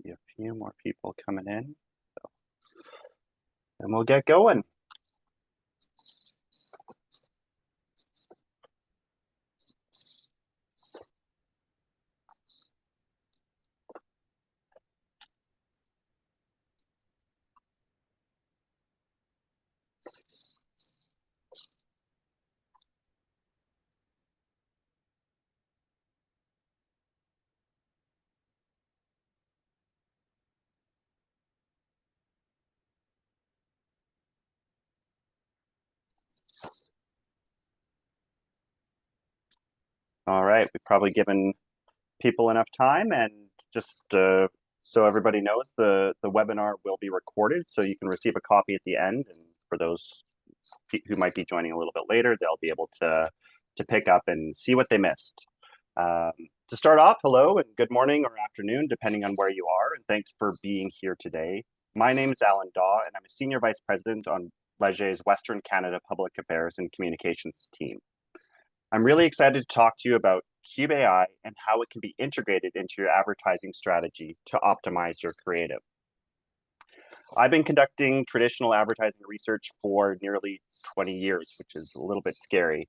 See a few more people coming in, and we'll get going. All right, we've probably given people enough time, and just so everybody knows, the webinar will be recorded, so you can receive a copy at the end. And for those who might be joining a little bit later, they'll be able to pick up and see what they missed. Um, to start off, hello and good morning or afternoon, depending on where you are, and thanks for being here today. My name is Alan Daw, and I'm a Senior Vice President on Leger's Western Canada Public Affairs and Communications team. I'm really excited to talk to you about Cube AI and how it can be integrated into your advertising strategy to optimize your creative. I've been conducting traditional advertising research for nearly 20 years, which is a little bit scary.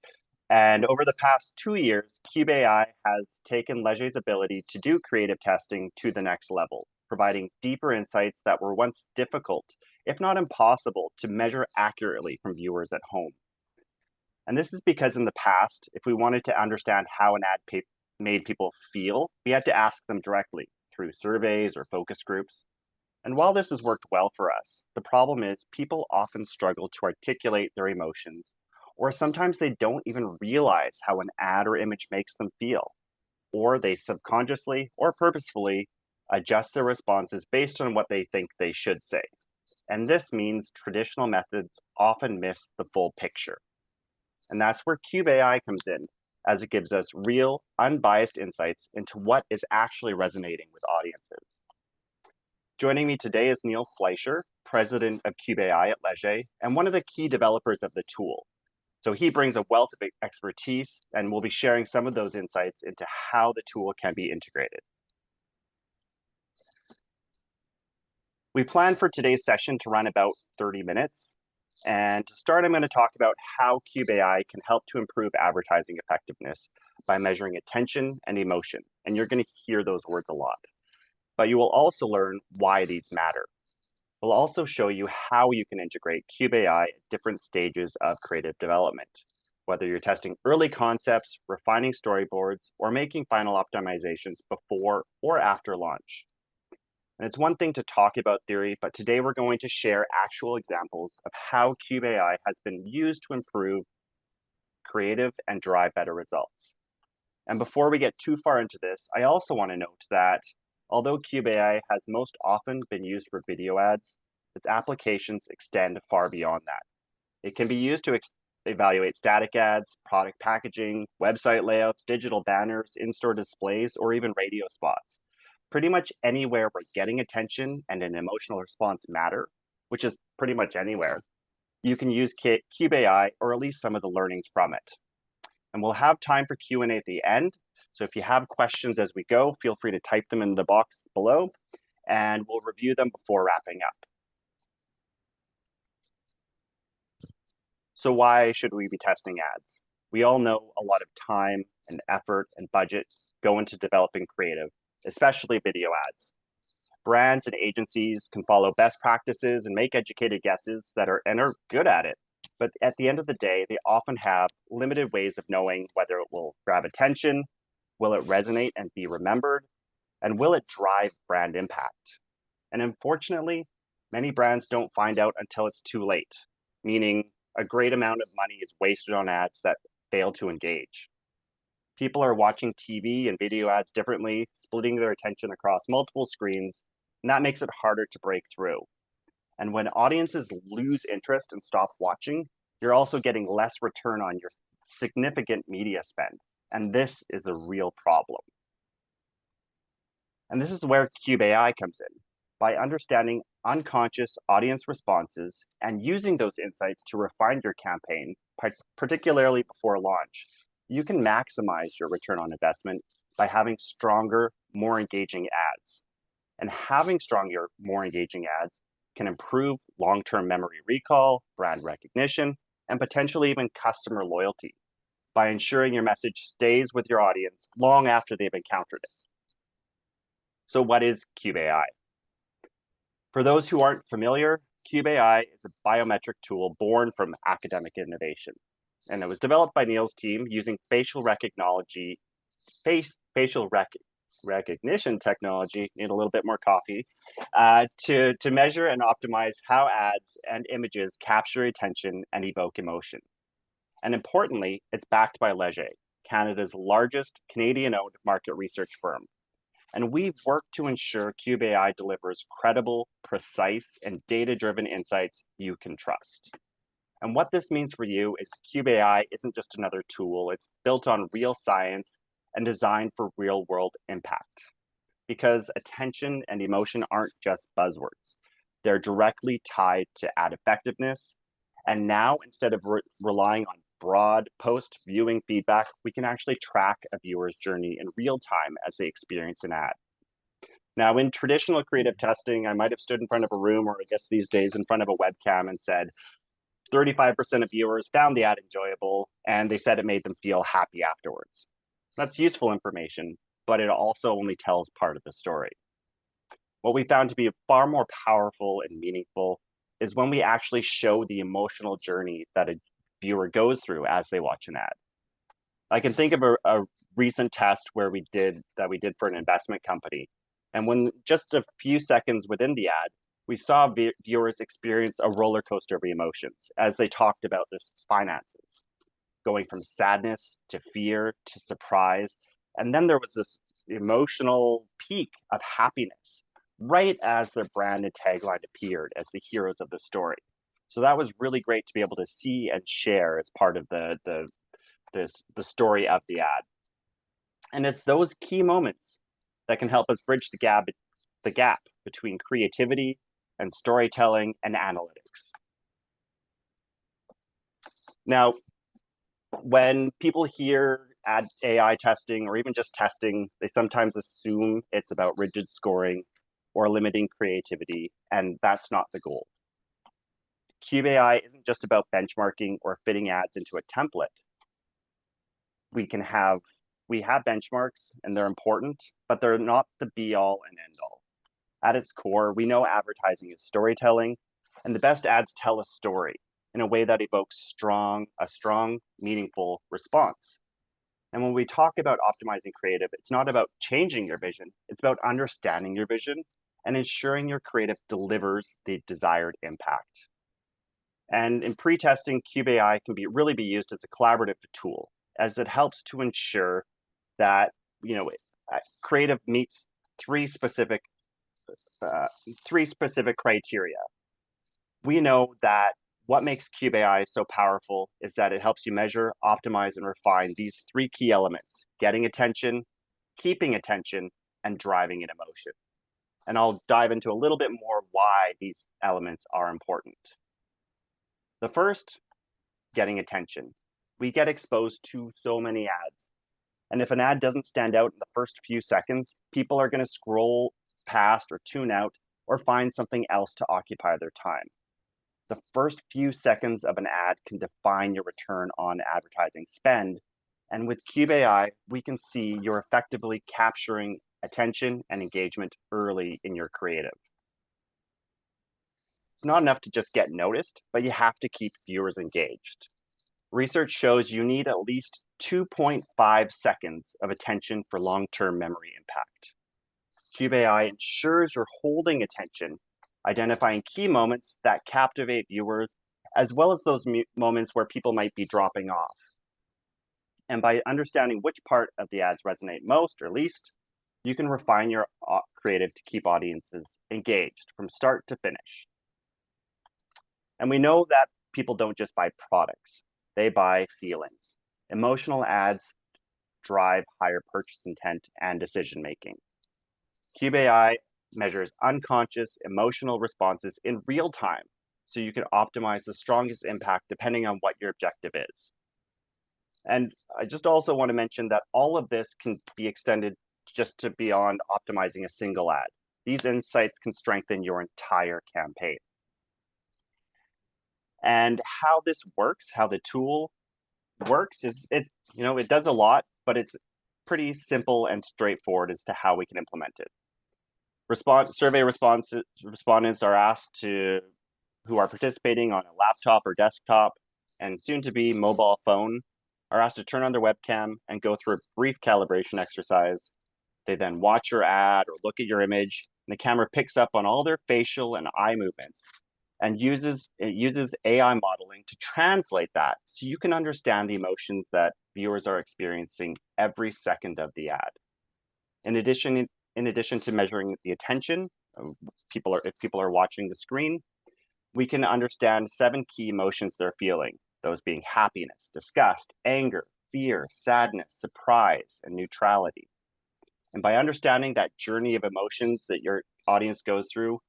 And over the past 2 years, Cube AI has taken Leger's ability to do creative testing to the next level, providing deeper insights that were once difficult, if not impossible, to measure accurately from viewers at home. And this is because in the past, if we wanted to understand how an ad made people feel, we had to ask them directly through surveys or focus groups. And while this has worked well for us, the problem is people often struggle to articulate their emotions, or sometimes they don't even realize how an ad or image makes them feel, or they subconsciously or purposefully adjust their responses based on what they think they should say. And this means traditional methods often miss the full picture. And that's where Cube AI comes in, as it gives us real, unbiased insights into what is actually resonating with audiences. Joining me today is Neil Fleischer, president of Cube AI at Leger, and one of the key developers of the tool. So he brings a wealth of expertise, and we'll be sharing some of those insights into how the tool can be integrated. We plan for today's session to run about 30 minutes. And to start, I'm going to talk about how Cube AI can help to improve advertising effectiveness by measuring attention and emotion. And you're going to hear those words a lot. But you will also learn why these matter. We'll also show you how you can integrate Cube AI at different stages of creative development, whether you're testing early concepts, refining storyboards, or making final optimizations before or after launch. And it's one thing to talk about theory, but today we're going to share actual examples of how Cube AI has been used to improve creative and drive better results. And before we get too far into this, I also want to note that although Cube AI has most often been used for video ads, its applications extend far beyond that. It can be used to evaluate static ads, product packaging, website layouts, digital banners, in-store displays, or even radio spots. Pretty much anywhere where getting attention and an emotional response matter, which is pretty much anywhere, you can use Cube AI or at least some of the learnings from it. And we'll have time for Q&A at the end. So if you have questions as we go, feel free to type them in the box below, and we'll review them before wrapping up. So why should we be testing ads? We all know a lot of time and effort and budget go into developing creative, especially video ads. Brands and agencies can follow best practices and make educated guesses that are good at it. But at the end of the day, they often have limited ways of knowing whether it will grab attention, will it resonate and be remembered, and will it drive brand impact? And unfortunately, many brands don't find out until it's too late, meaning a great amount of money is wasted on ads that fail to engage. People are watching TV and video ads differently, splitting their attention across multiple screens, and that makes it harder to break through. And when audiences lose interest and stop watching, you're also getting less return on your significant media spend. And this is a real problem. And this is where Cube AI comes in. By understanding unconscious audience responses and using those insights to refine your campaign, particularly before launch, you can maximize your return on investment by having stronger, more engaging ads. And having stronger, more engaging ads can improve long-term memory recall, brand recognition, and potentially even customer loyalty by ensuring your message stays with your audience long after they've encountered it. So what is Cube AI? For those who aren't familiar, Cube AI is a biometric tool born from academic innovation. And it was developed by Neil's team using facial recognition technology, need a little bit more coffee, to measure and optimize how ads and images capture attention and evoke emotion. And importantly, it's backed by Leger, Canada's largest Canadian-owned market research firm. And we've worked to ensure Cube AI delivers credible, precise, and data-driven insights you can trust. And what this means for you is Cube AI isn't just another tool, it's built on real science and designed for real-world impact. Because attention and emotion aren't just buzzwords. They're directly tied to ad effectiveness. And now, instead of relying on broad post-viewing feedback, we can actually track a viewer's journey in real time as they experience an ad. Now, in traditional creative testing, I might have stood in front of a room, or I guess these days in front of a webcam, and said 35% of viewers found the ad enjoyable, and they said it made them feel happy afterwards. That's useful information, but it also only tells part of the story. What we found to be far more powerful and meaningful is when we actually show the emotional journey that a viewer goes through as they watch an ad. I can think of a recent test where we did for an investment company. And when just a few seconds within the ad, we saw viewers experience a roller coaster of emotions as they talked about their finances, going from sadness to fear to surprise. And then there was this emotional peak of happiness right as their brand and tagline appeared as the heroes of the story. So that was really great to be able to see and share as part of the story of the ad. And it's those key moments that can help us bridge the gap between creativity and storytelling and analytics. Now, when people hear ad AI testing or even just testing, they sometimes assume it's about rigid scoring or limiting creativity, and that's not the goal. Cube AI isn't just about benchmarking or fitting ads into a template. We have benchmarks and they're important, but they're not the be all and end all. At its core, we know advertising is storytelling, and the best ads tell a story in a way that evokes a strong, meaningful response. And when we talk about optimizing creative, it's not about changing your vision, it's about understanding your vision and ensuring your creative delivers the desired impact. And in pre-testing, Cube AI can really be used as a collaborative tool, as it helps to ensure that creative meets three specific criteria. We know that what makes Cube AI so powerful is that it helps you measure, optimize, and refine these three key elements: getting attention, keeping attention, and driving an emotion. And I'll dive into a little bit more why these elements are important. The first, getting attention. We get exposed to so many ads. And if an ad doesn't stand out in the first few seconds, people are going to scroll past or tune out or find something else to occupy their time. The first few seconds of an ad can define your return on advertising spend. And with Cube AI, we can see you're effectively capturing attention and engagement early in your creative. It's not enough to just get noticed, but you have to keep viewers engaged. Research shows you need at least 2.5 seconds of attention for long-term memory impact. Cube AI ensures you're holding attention, identifying key moments that captivate viewers, as well as those moments where people might be dropping off. And by understanding which part of the ads resonate most or least, you can refine your creative to keep audiences engaged from start to finish. And we know that people don't just buy products, they buy feelings. Emotional ads drive higher purchase intent and decision making. Cube AI measures unconscious emotional responses in real time, so you can optimize the strongest impact depending on what your objective is. And I just also want to mention that all of this can be extended just to beyond optimizing a single ad. These insights can strengthen your entire campaign. And how this works, how the tool works is it does a lot, but it's pretty simple and straightforward as to how we can implement it. Respondents are asked who are participating on a laptop or desktop and soon to be mobile phone are asked to turn on their webcam and go through a brief calibration exercise. They then watch your ad or look at your image, and the camera picks up on all their facial and eye movements and uses AI modeling to translate that so you can understand the emotions that viewers are experiencing every second of the ad. In addition to measuring the attention of if people are watching the screen, we can understand 7 key emotions they're feeling, those being happiness, disgust, anger, fear, sadness, surprise, and neutrality. And by understanding that journey of emotions that your audience goes through,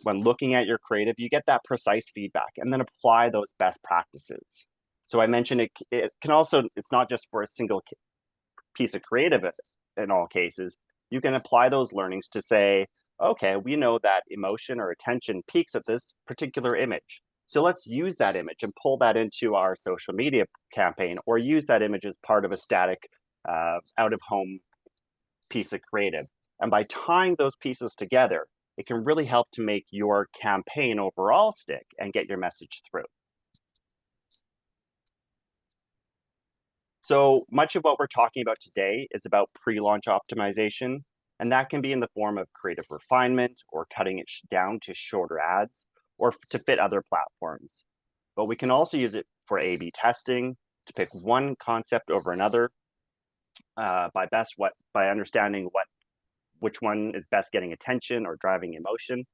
when looking at your creative, you get that precise feedback and then apply those best practices. So I mentioned it can also, it's not just for a single piece of creative in all cases. You can apply those learnings to say, okay, we know that emotion or attention peaks at this particular image. So let's use that image and pull that into our social media campaign, or use that image as part of a static out-of-home piece of creative. And by tying those pieces together, it can really help to make your campaign overall stick and get your message through. So much of what we're talking about today is about pre-launch optimization, and that can be in the form of creative refinement or cutting it down to shorter ads or to fit other platforms. But we can also use it for A/B testing, to pick one concept over another by understanding which one is best getting attention or driving emotion.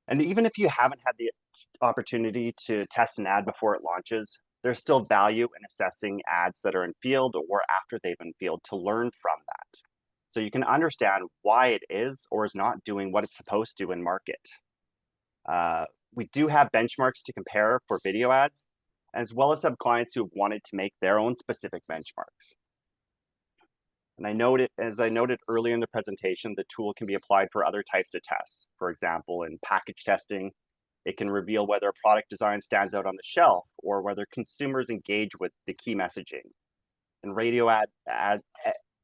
And even if you haven't had the opportunity to test an ad before it launches, there's still value in assessing ads that are in field or after they've been field to learn from that. So you can understand why it is or is not doing what it's supposed to in market. We do have benchmarks to compare for video ads, as well as some clients who have wanted to make their own specific benchmarks. And as I noted earlier in the presentation, the tool can be applied for other types of tests. For example, in package testing, it can reveal whether a product design stands out on the shelf or whether consumers engage with the key messaging. In radio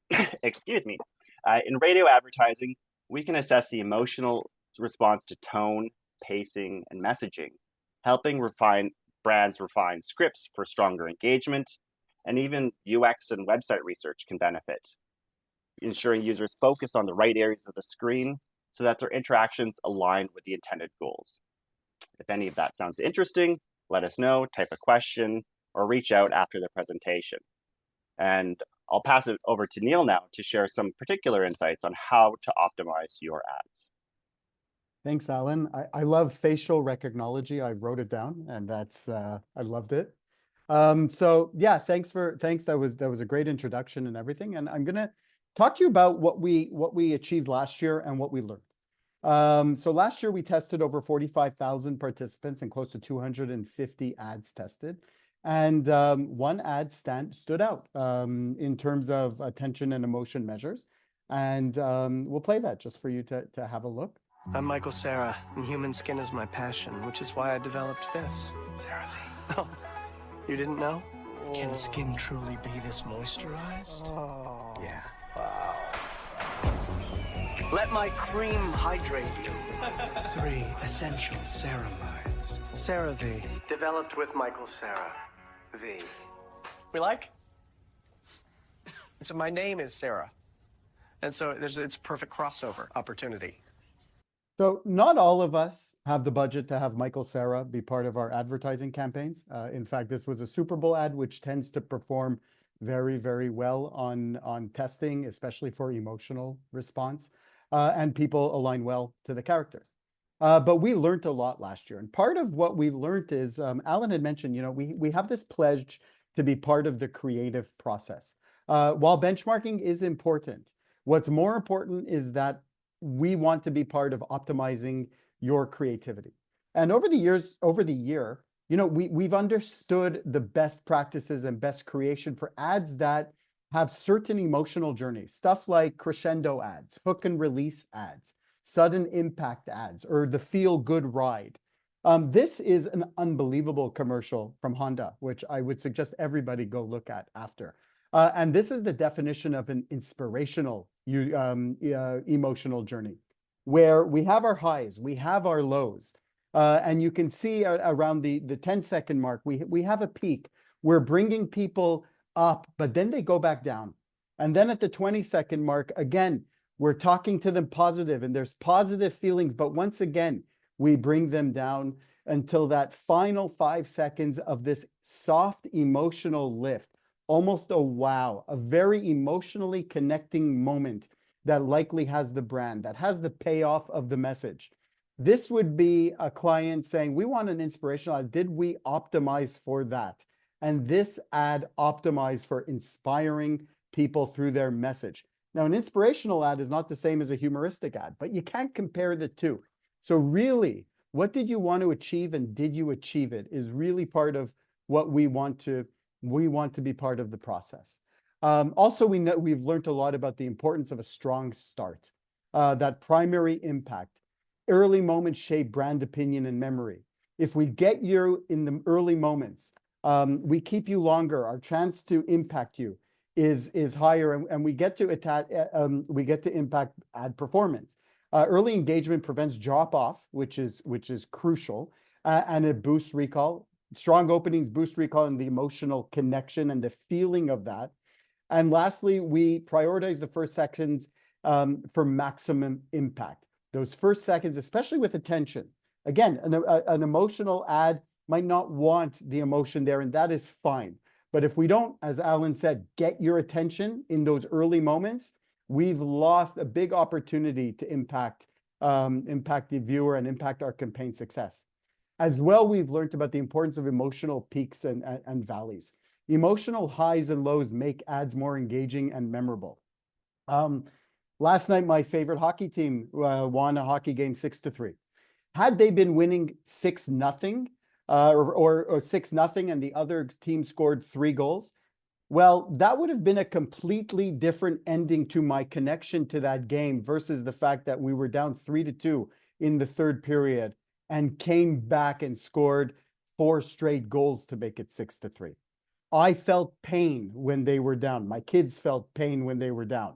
in radio advertising, we can assess the emotional response to tone, pacing, and messaging, helping brands refine scripts for stronger engagement, and even UX and website research can benefit, ensuring users focus on the right areas of the screen so that their interactions align with the intended goals. If any of that sounds interesting, let us know, type a question, or reach out after the presentation. And I'll pass it over to Neil now to share some particular insights on how to optimize your ads. Thanks, Alan. I love facial recognition. I wrote it down, and that's I loved it. So yeah, thanks. That was a great introduction and everything. And I'm gonna talk to you about what we achieved last year and what we learned. So last year we tested over 45,000 participants and close to 250 ads tested. And one ad stood out in terms of attention and emotion measures. And we'll play that just for you to have a look. I'm Michael Cera, and human skin is my passion, which is why I developed this. CeraVe. Oh, you didn't know? Oh. Can skin truly be this moisturized? Oh. Yeah. Wow. Let my cream hydrate you. 3 essential ceramides. CeraVe. Developed with Michael Cera. V. We like? So my name is Sarah. And so it's perfect crossover opportunity. So not all of us have the budget to have Michael Cera be part of our advertising campaigns. In fact, this was a Super Bowl ad, which tends to perform very, very well on testing, especially for emotional response, and people align well to the characters. But we learned a lot last year. And part of what we learned is, Alan had mentioned, we have this pledge to be part of the creative process. While benchmarking is important, what's more important is that we want to be part of optimizing your creativity. And over the year, we've understood the best practices and best creation for ads that have certain emotional journeys, stuff like crescendo ads, hook and release ads, sudden impact ads, or the feel good ride. This is an unbelievable commercial from Honda, which I would suggest everybody go look at after. And this is the definition of an inspirational emotional journey, where we have our highs, we have our lows. And you can see around the 10-second mark, we have a peak. We're bringing people up, but then they go back down. And then at the 20-second mark, again, we're talking to them positive and there's positive feelings, but once again, we bring them down until that final 5 seconds of this soft emotional lift, almost a wow, a very emotionally connecting moment that likely has the brand, that has the payoff of the message. This would be a client saying, we want an inspirational ad. Did we optimize for that? And this ad optimized for inspiring people through their message. Now, an inspirational ad is not the same as a humoristic ad, but you can't compare the two. So really, what did you want to achieve and did you achieve it is really part of what we want to be part of the process. Also, we've learned a lot about the importance of a strong start, that primary impact. Early moments shape brand opinion and memory. If we get you in the early moments, we keep you longer. Our chance to impact you is higher, and we get to impact ad performance. Early engagement prevents drop off, which is crucial, and it boosts recall. Strong openings boost recall and the emotional connection and the feeling of that. And lastly, we prioritize the first seconds for maximum impact. Those first seconds, especially with attention. Again, an emotional ad might not want the emotion there, and that is fine. But if we don't, as Alan said, get your attention in those early moments, we've lost a big opportunity to impact the viewer and impact our campaign success. As well, we've learned about the importance of emotional peaks and valleys. Emotional highs and lows make ads more engaging and memorable. Last night, my favorite hockey team won a hockey game 6-3. Had they been winning 6-0 or 6-0 and the other team scored 3 goals, well, that would have been a completely different ending to my connection to that game versus the fact that we were down 3-2 in the third period and came back and scored 4 straight goals to make it 6-3. I felt pain when they were down. My kids felt pain when they were down.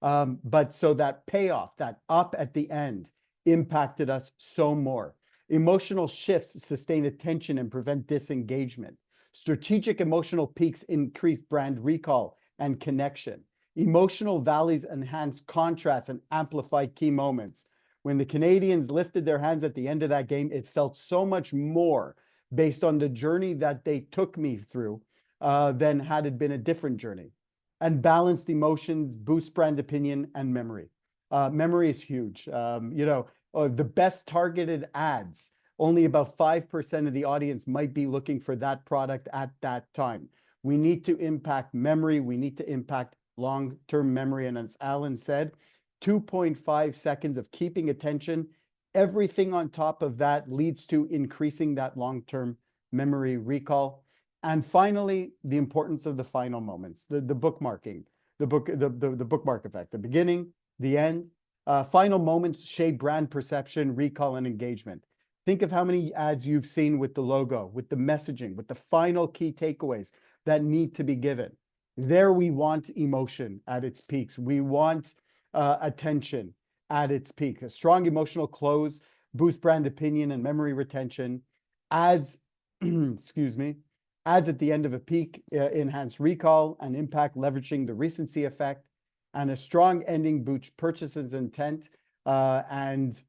But so that payoff, that up at the end, impacted us so more. Emotional shifts sustain attention and prevent disengagement. Strategic emotional peaks increase brand recall and connection. Emotional valleys enhance contrast and amplify key moments. When the Canadians lifted their hands at the end of that game, it felt so much more based on the journey that they took me through than had it been a different journey. And balanced emotions boost brand opinion and memory. Memory is huge. The best targeted ads, only about 5% of the audience might be looking for that product at that time. We need to impact memory. We need to impact long-term memory. And as Alan said, 2.5 seconds of keeping attention, everything on top of that leads to increasing that long-term memory recall. And finally, the importance of the final moments, the bookmarking, the bookmark effect, the beginning, the end. Final moments shape brand perception, recall, and engagement. Think of how many ads you've seen with the logo, with the messaging, with the final key takeaways that need to be given. There we want emotion at its peaks. We want attention at its peak. A strong emotional close boosts brand opinion and memory retention. Ads, excuse me, ads at the end of a peak enhance recall and impact, leveraging the recency effect. And a strong ending boosts purchases intent and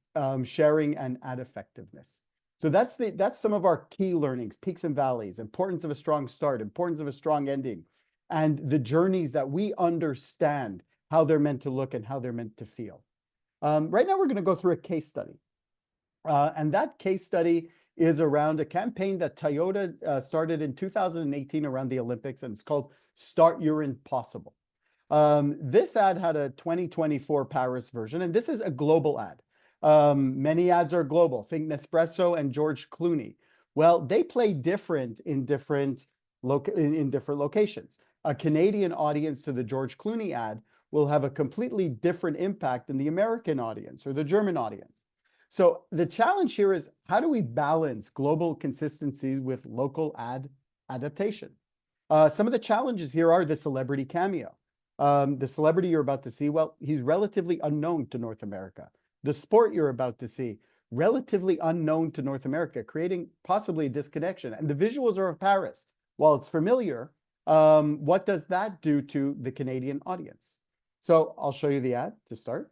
sharing and ad effectiveness. So that's some of our key learnings, peaks and valleys, importance of a strong start, importance of a strong ending, and the journeys that we understand how they're meant to look and how they're meant to feel. Right now, we're going to go through a case study. And that case study is around a campaign that Toyota started in 2018 around the Olympics, and it's called Start Your Impossible. This ad had a 2024 Paris version, and this is a global ad. Many ads are global. Think Nespresso and George Clooney. Well, they play different in different locations. a Canadian audience to the George Clooney ad will have a completely different impact than the American audience or the German audience. So the challenge here is, how do we balance global consistency with local ad adaptation? Some of the challenges here are the celebrity cameo. The celebrity you're about to see, well, he's relatively unknown to North America. The sport you're about to see, relatively unknown to North America, creating possibly a disconnection. And the visuals are of Paris. While it's familiar, what does that do to the Canadian audience? So I'll show you the ad to start.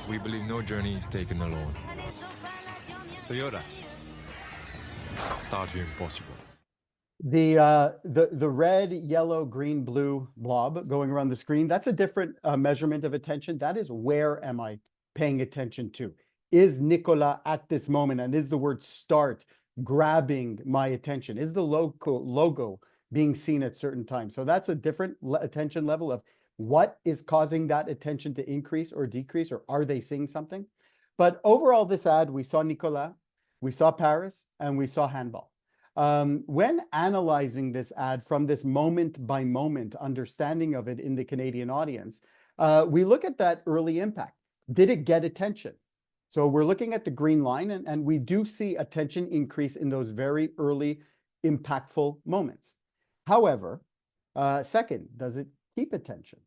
We believe no journey is taken alone. Toyota. Start here impossible. The red, yellow, green, blue blob going around the screen, that's a different measurement of attention. That is, where am I paying attention to? Is Nicolas at this moment, and is the word start grabbing my attention? Is the logo being seen at certain times? So that's a different attention level of what is causing that attention to increase or decrease, or are they seeing something? But overall, this ad, we saw Nicolas, we saw Paris, and we saw handball. When analyzing this ad from this moment by moment understanding of it in the Canadian audience, we look at that early impact. Did it get attention? So we're looking at the green line, and we do see attention increase in those very early impactful moments. However, second, does it keep attention?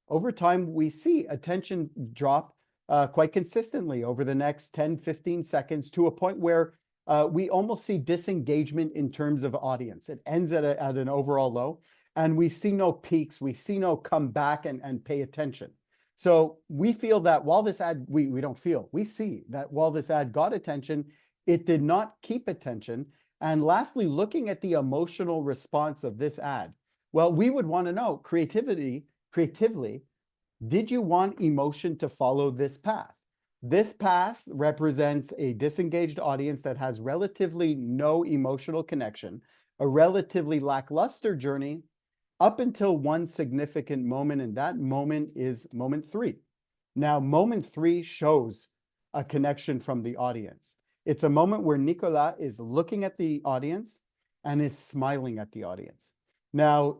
Over time, we see attention drop quite consistently over the next 10, 15 seconds to a point where we almost see disengagement in terms of audience. It ends at an overall low, and we see no peaks. We see no come back and pay attention. So we feel that while this ad, we don't feel, we see that while this ad got attention, it did not keep attention. And lastly, looking at the emotional response of this ad, well, we would want to know creatively, did you want emotion to follow this path? This path represents a disengaged audience that has relatively no emotional connection, a relatively lackluster journey up until one significant moment, and that moment is moment 3. Now, moment 3 shows a connection from the audience. It's a moment where Nicolas is looking at the audience and is smiling at the audience. Now,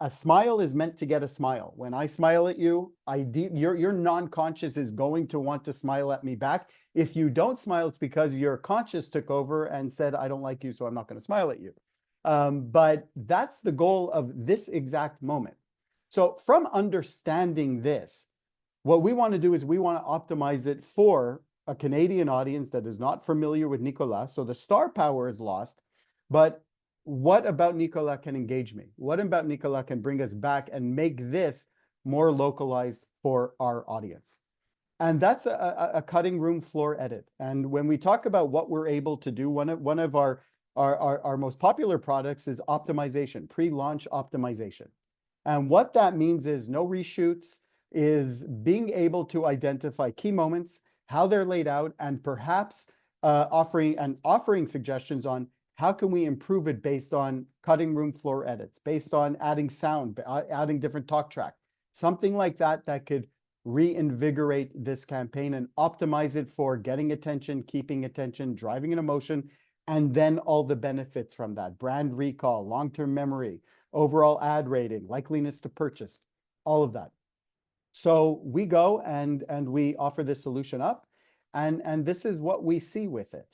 a smile is meant to get a smile. When I smile at you, your non-conscious is going to want to smile at me back. If you don't smile, it's because your conscious took over and said, I don't like you, so I'm not going to smile at you. But that's the goal of this exact moment. So from understanding this, what we want to do is we want to optimize it for a Canadian audience that is not familiar with Nicolas. So the star power is lost, but what about Nicolas can engage me? What about Nicolas can bring us back and make this more localized for our audience? And that's a cutting room floor edit. And when we talk about what we're able to do, one of our most popular products is optimization, pre-launch optimization. And what that means is no reshoots, is being able to identify key moments, how they're laid out, and perhaps offering suggestions on how can we improve it based on cutting room floor edits, based on adding sound, adding different talk track, something like that that could reinvigorate this campaign and optimize it for getting attention, keeping attention, driving an emotion, and then all the benefits from that: brand recall, long-term memory, overall ad rating, likeliness to purchase, all of that. So we go and we offer this solution up, and this is what we see with it.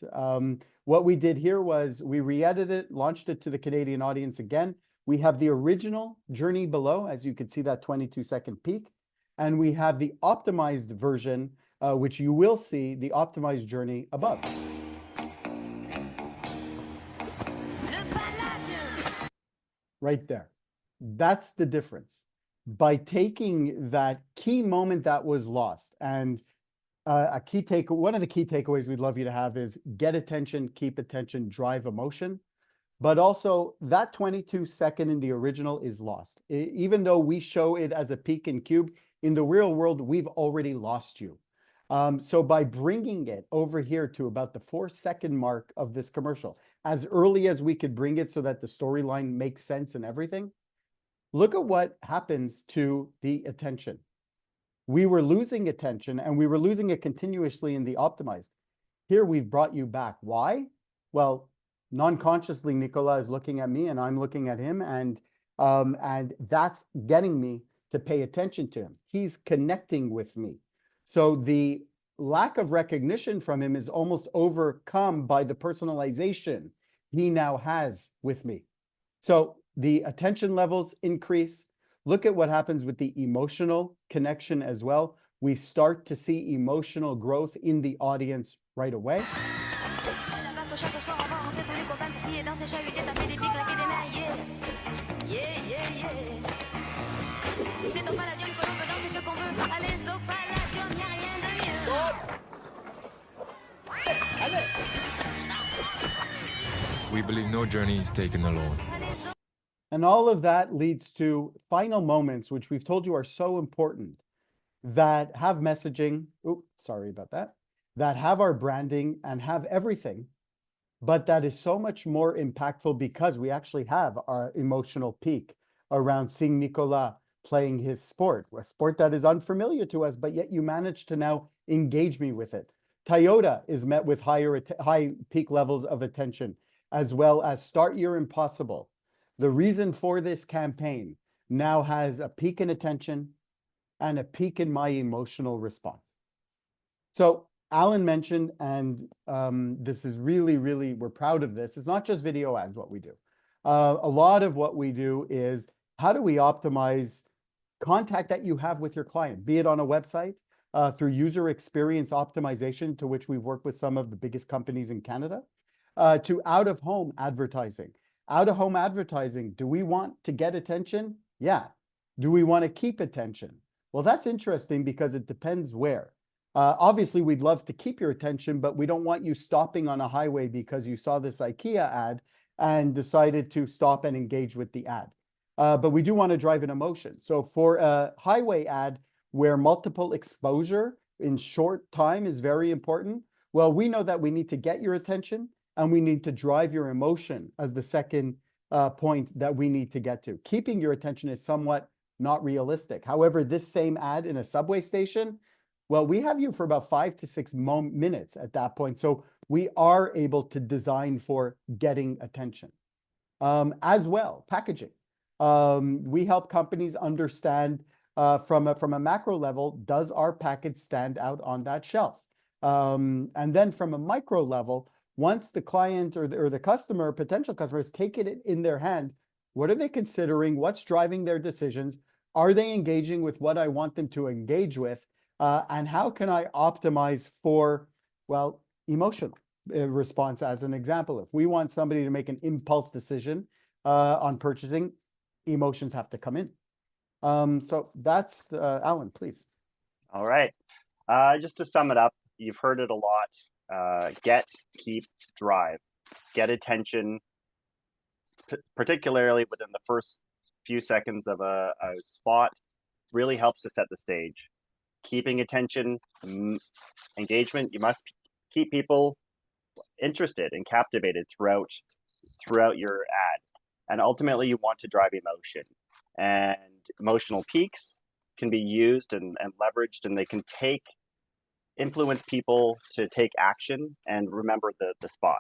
What we did here was we re-edited it, launched it to the Canadian audience again. We have the original journey below, as you can see that 22-second peak, and we have the optimized version, which you will see the optimized journey above. Right there. That's the difference. By taking that key moment that was lost, and one of the key takeaways we'd love you to have is get attention, keep attention, drive emotion. But also that 22-second in the original is lost. Even though we show it as a peak in cube, in the real world, we've already lost you. So by bringing it over here to about the 4-second mark of this commercial, as early as we could bring it so that the storyline makes sense and everything, look at what happens to the attention. We were losing attention, and we were losing it continuously in the optimized. Here we've brought you back. Why? Well, non-consciously, Nicola is looking at me and I'm looking at him, and that's getting me to pay attention to him. He's connecting with me. So the lack of recognition from him is almost overcome by the personalization he now has with me. So the attention levels increase. Look at what happens with the emotional connection as well. We start to see emotional growth in the audience right away. We believe no journey is taken alone. And all of that leads to final moments, which we've told you are so important, that have messaging. Oh, sorry about that. That have our branding and have everything, but that is so much more impactful because we actually have our emotional peak around seeing Nicolas playing his sport, a sport that is unfamiliar to us, but yet you manage to now engage me with it. Toyota is met with high peak levels of attention, as well as Start Your Impossible. The reason for this campaign now has a peak in attention and a peak in my emotional response. So Alan mentioned, and this is really, we're proud of this. It's not just video ads, what we do. A lot of what we do is how do we optimize contact that you have with your client, be it on a website, through user experience optimization, to which we've worked with some of the biggest companies in Canada, to out-of-home advertising. Out-of-home advertising, do we want to get attention? Yeah. Do we want to keep attention? Well, that's interesting because it depends where. Obviously, we'd love to keep your attention, but we don't want you stopping on a highway because you saw this IKEA ad and decided to stop and engage with the ad. But we do want to drive an emotion. So for a highway ad where multiple exposure in short time is very important, well, we know that we need to get your attention and we need to drive your emotion as the second point that we need to get to. Keeping your attention is somewhat not realistic. However, this same ad in a subway station, well, we have you for about 5 to 6 minutes at that point. So we are able to design for getting attention. As well, packaging. We help companies understand from a macro level, does our package stand out on that shelf? And then from a micro level, once the client or the customer, potential customers, take it in their hand, what are they considering? What's driving their decisions? Are they engaging with what I want them to engage with? And how can I optimize for, well, emotional response as an example? If we want somebody to make an impulse decision on purchasing, emotions have to come in. So that's, Alan, please. All right. Just to sum it up, you've heard it a lot. Get, keep, drive. Get attention, particularly within the first few seconds of a spot, really helps to set the stage. Keeping attention, engagement, you must keep people interested and captivated throughout your ad. And ultimately, you want to drive emotion. And emotional peaks can be used and leveraged, and they can influence people to take action and remember the spot.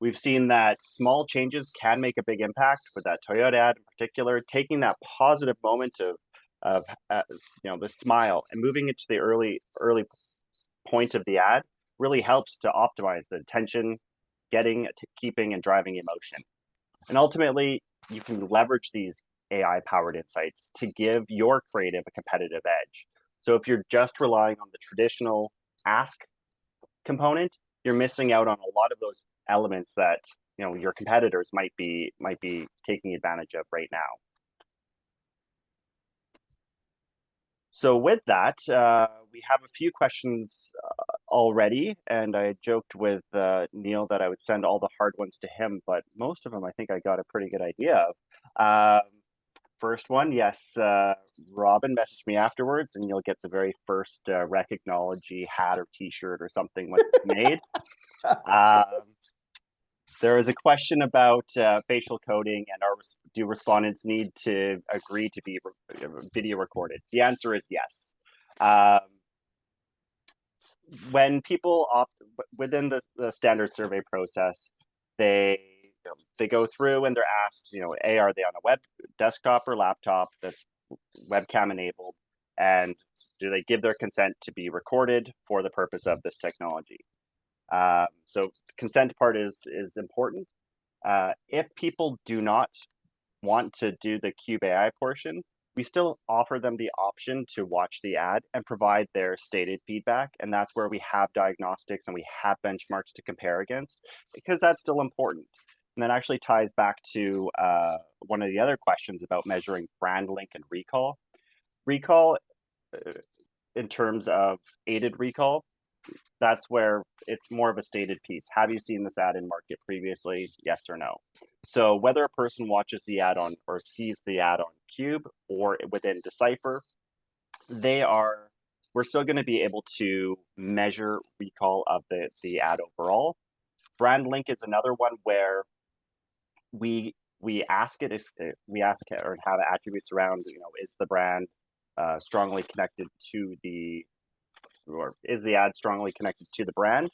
We've seen that small changes can make a big impact. With that Toyota ad in particular, taking that positive moment of the smile and moving it to the early point of the ad really helps to optimize the attention, keeping and driving emotion. And ultimately, you can leverage these AI-powered insights to give your creative a competitive edge. So if you're just relying on the traditional ask component, you're missing out on a lot of those elements that your competitors might be taking advantage of right now. So with that, we have a few questions already, and I joked with Neil that I would send all the hard ones to him, but most of them I think I got a pretty good idea of. first one, yes. Robin messaged me afterwards, and you'll get the very first Recochnology hat or T-shirt or something once it's made. There is a question about facial coding and do respondents need to agree to be video recorded? The answer is yes. When people opt within the standard survey process, they go through and they're asked, A, are they on a web desktop or laptop that's webcam enabled, and do they give their consent to be recorded for the purpose of this technology? So consent part is important. If people do not want to do the Cube AI portion, we still offer them the option to watch the ad and provide their stated feedback. And that's where we have diagnostics and we have benchmarks to compare against, because that's still important. And that actually ties back to one of the other questions about measuring brand link and recall. Recall, in terms of aided recall, that's where it's more of a stated piece. Have you seen this ad in market previously? Yes or no? So whether a person watches the ad on or sees the ad on Cube or within Decipher, we're still going to be able to measure recall of the ad overall. Brand link is another one where we ask it, we ask it or have attributes around, is the brand strongly connected to or is the ad strongly connected to the brand?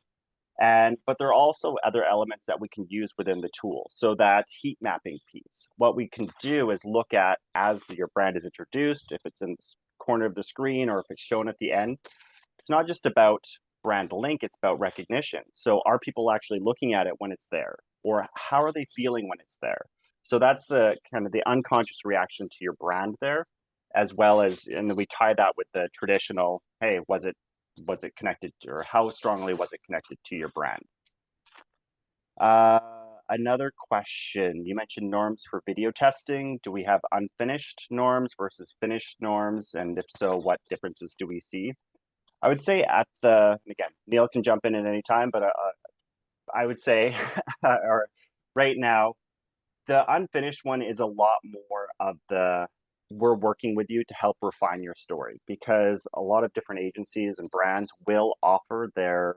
But there are also other elements that we can use within the tool. So that heat mapping piece, what we can do is look at as your brand is introduced, if it's in the corner of the screen or if it's shown at the end. It's not just about brand link, it's about recognition. So are people actually looking at it when it's there? Or how are they feeling when it's there? So that's the kind of the unconscious reaction to your brand there, as well as, and then we tie that with the traditional, hey, was it connected to, or how strongly was it connected to your brand? Another question, you mentioned norms for video testing. Do we have unfinished norms versus finished norms? And if so, what differences do we see? I would say again, Neil can jump in at any time, but I would say, or right now, the unfinished one is a lot more of we're working with you to help refine your story, because a lot of different agencies and brands will offer their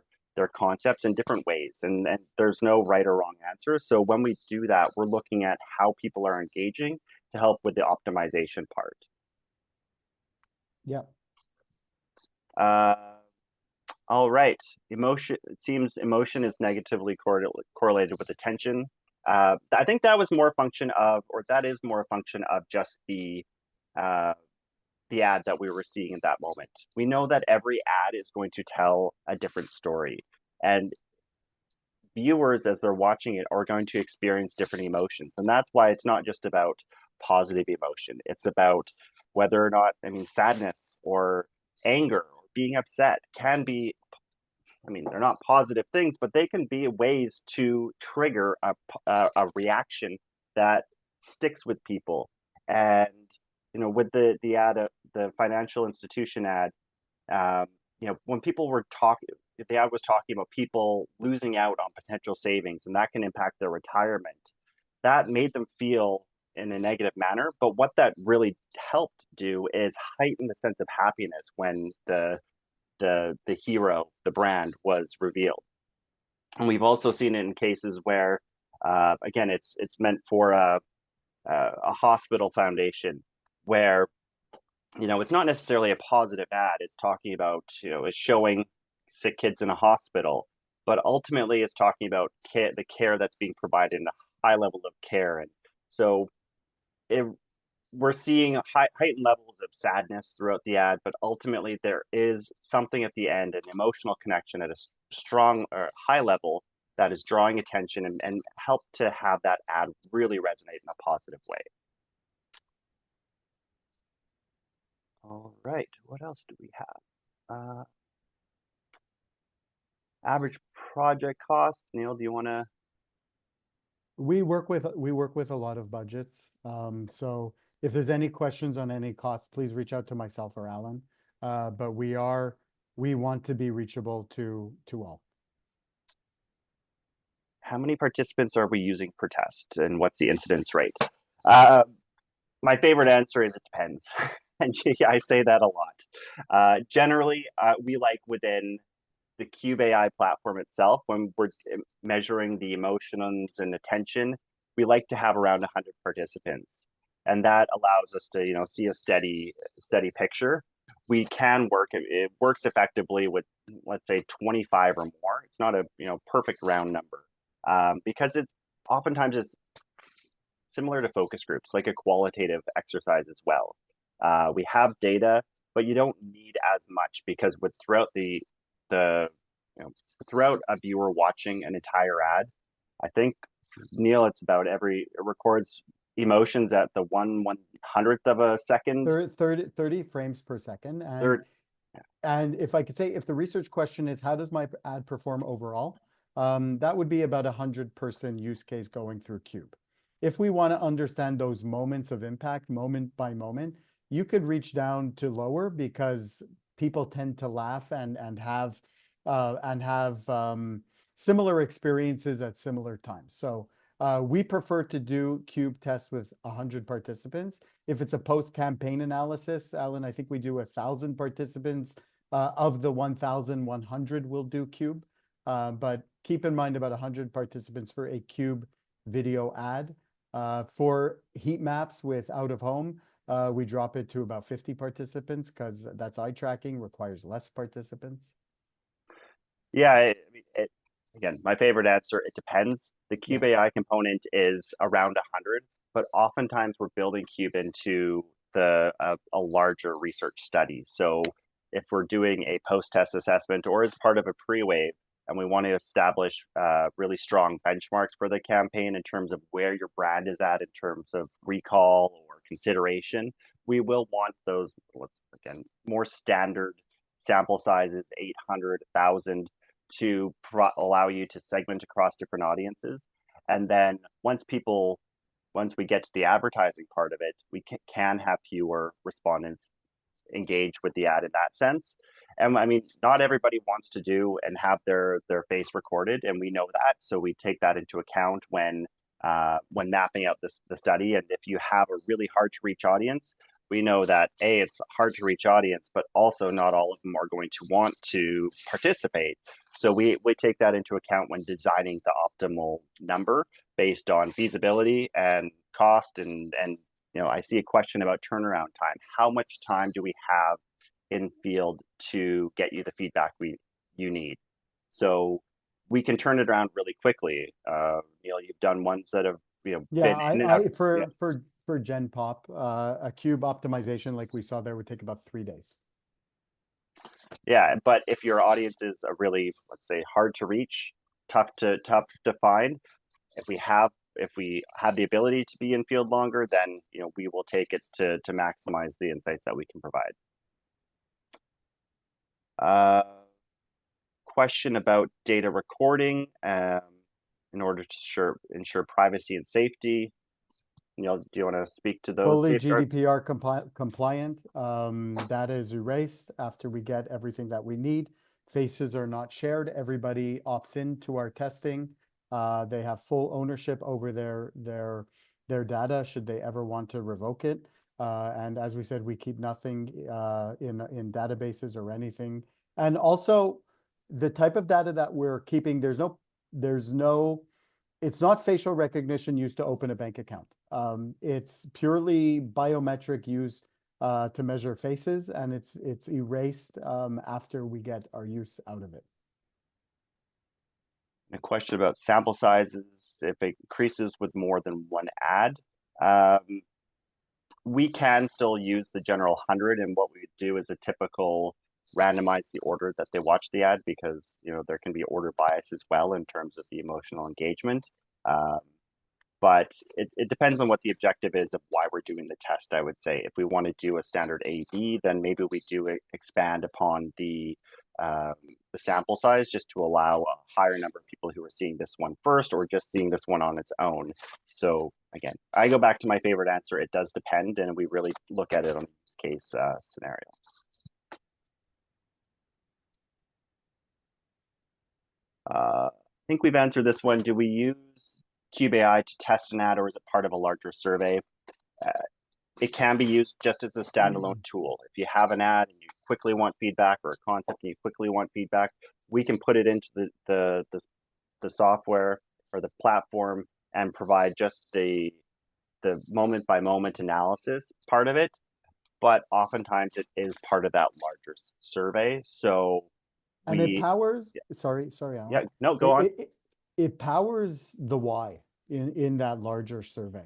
concepts in different ways, and there's no right or wrong answer. So when we do that, we're looking at how people are engaging to help with the optimization part. Yeah. All right. Emotion. It seems emotion is negatively correlated with attention. I think that was more a function of, or that is more a function of just the ad that we were seeing in that moment. We know that every ad is going to tell a different story, and viewers, as they're watching it, are going to experience different emotions, and that's why it's not just about positive emotion. It's about whether or not, sadness or anger or being upset can be, they're not positive things, but they can be ways to trigger a reaction that sticks with people. And with the ad, the financial institution ad, when people were talking, the ad was talking about people losing out on potential savings, and that can impact their retirement. That made them feel in a negative manner. But what that really helped do is heighten the sense of happiness when the hero, the brand, was revealed. And we've also seen it in cases where, again, it's meant for a hospital foundation where, it's not necessarily a positive ad. It's talking about, it's showing sick kids in a hospital, but ultimately it's talking about the care that's being provided in a high level of care. And so we're seeing heightened levels of sadness throughout the ad, but ultimately there is something at the end, an emotional connection at a strong or high level that is drawing attention and help to have that ad really resonate in a positive way. All right, what else do we have? Average project cost. Neil, do you want to? We work with a lot of budgets. So if there's any questions on any costs, please reach out to myself or Alan. But we want to be reachable to all. How many participants are we using per test, and what's the incidence rate? My favorite answer is it depends. And I say that a lot. Generally, we like within the Cube AI platform itself, when we're measuring the emotions and attention, we like to have around 100 participants. And that allows us to, see a steady picture. We can work, it works effectively with, let's say, 25 or more. It's not a, perfect round number, because it oftentimes is similar to focus groups, like a qualitative exercise as well. We have data, but you don't need as much because with the throughout a viewer watching an entire ad, I think, Neil, it's about it records emotions at the 1/100th of a second. 30 frames per second. Third, And if I could say, if the research question is, how does my ad perform overall? That would be about 100-person use case going through Cube. If we want to understand those moments of impact, moment by moment, you could reach down to lower because people tend to laugh and have similar experiences at similar times. So we prefer to do Cube tests with 100 participants. If it's a post-campaign analysis, Alan, I think we do 1,000 participants. Of the 1,100 we'll do Cube. But keep in mind about 100 participants for a Cube video ad. For heat maps with out of home, we drop it to about 50 participants because that's eye tracking, requires less participants. yeah, again, my favorite answer, it depends. The Cube AI component is around 100, but oftentimes we're building Cube into a larger research study. So if we're doing a post-test assessment or as part of a pre-wave, and we want to establish really strong benchmarks for the campaign in terms of where your brand is at in terms of recall or consideration, we will want those, again, more standard sample sizes, 800, 1,000, to allow you to segment across different audiences. And then once we get to the advertising part of it, we can have fewer respondents engage with the ad in that sense. And I mean, not everybody wants to do and have their face recorded, and we know that, so we take that into account when mapping out the study. And if you have a really hard to reach audience, we know that it's hard to reach audience, but also not all of them are going to want to participate. So we take that into account when designing the optimal number based on feasibility and cost. And I see a question about turnaround time. How much time do we have in field to get you the feedback you need? So we can turn it around really quickly. Neil, you've done ones that have Yeah, for Gen Pop, a Cube optimization like we saw there would take about 3 days. Yeah, but if your audience is a really, let's say, hard to reach, tough to find, if we have the ability to be in field longer, then we will take it to maximize the insights that we can provide. Question about data recording in order to ensure privacy and safety. Do you want to speak to those Fully safeguards? GDPR compliant. Data is erased after we get everything that we need. Faces are not shared. Everybody opts in to our testing. They have full ownership over their data should they ever want to revoke it. And as we said, we keep nothing in databases or anything. And also, the type of data that we're keeping, it's not facial recognition used to open a bank account. It's purely biometric used to measure faces, and it's erased after we get our use out of it. A question about sample sizes, if it increases with more than one ad. We can still use the general 100, and what we do is a typical randomize the order that they watch the ad, because there can be order bias as well in terms of the emotional engagement. But it depends on what the objective is of why we're doing the test, I would say. If we want to do a standard A/B, then maybe we do expand upon the sample size just to allow a higher number of people who are seeing this one first or just seeing this one on its own. So again, I go back to my favorite answer. It does depend, and we really look at it on a use case scenario. I think we've answered this one. Do we use Cube AI to test an ad, or is it part of a larger survey? it can be used just as a standalone tool. If you have an ad and you quickly want feedback, or a concept and you quickly want feedback, we can put it into the software or the platform and provide just the moment by moment analysis part of it. But oftentimes it is part of that larger survey. So And it we, powers, sorry, Alan. yeah, no, go on. It powers the why in that larger survey.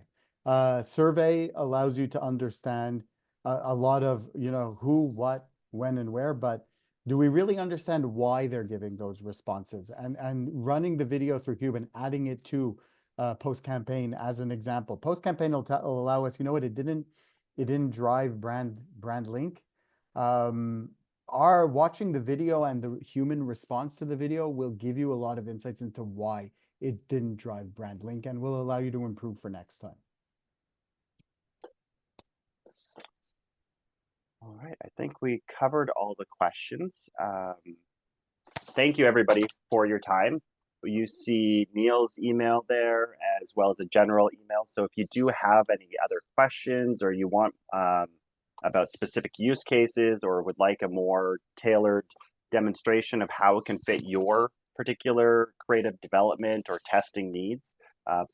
Survey allows you to understand a lot of, you know, who, what, when, and where, but do we really understand why they're giving those responses? And running the video through Cube and adding it to post-campaign as an example. Post-campaign will allow us, you know what, it didn't drive brand link. Our watching the video and the human response to the video will give you a lot of insights into why it didn't drive brand link and will allow you to improve for next time. All right, I think we covered all the questions. Thank you, everybody, for your time. You see Neil's email there, as well as a general email. So if you do have any other questions, or you want about specific use cases, or would like a more tailored demonstration of how it can fit your particular creative development or testing needs,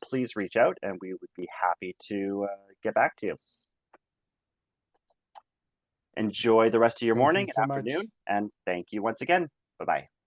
please reach out and we would be happy to get back to you. Enjoy the rest of your Thank you morning and so much. afternoon, and thank you once again. Bye-bye.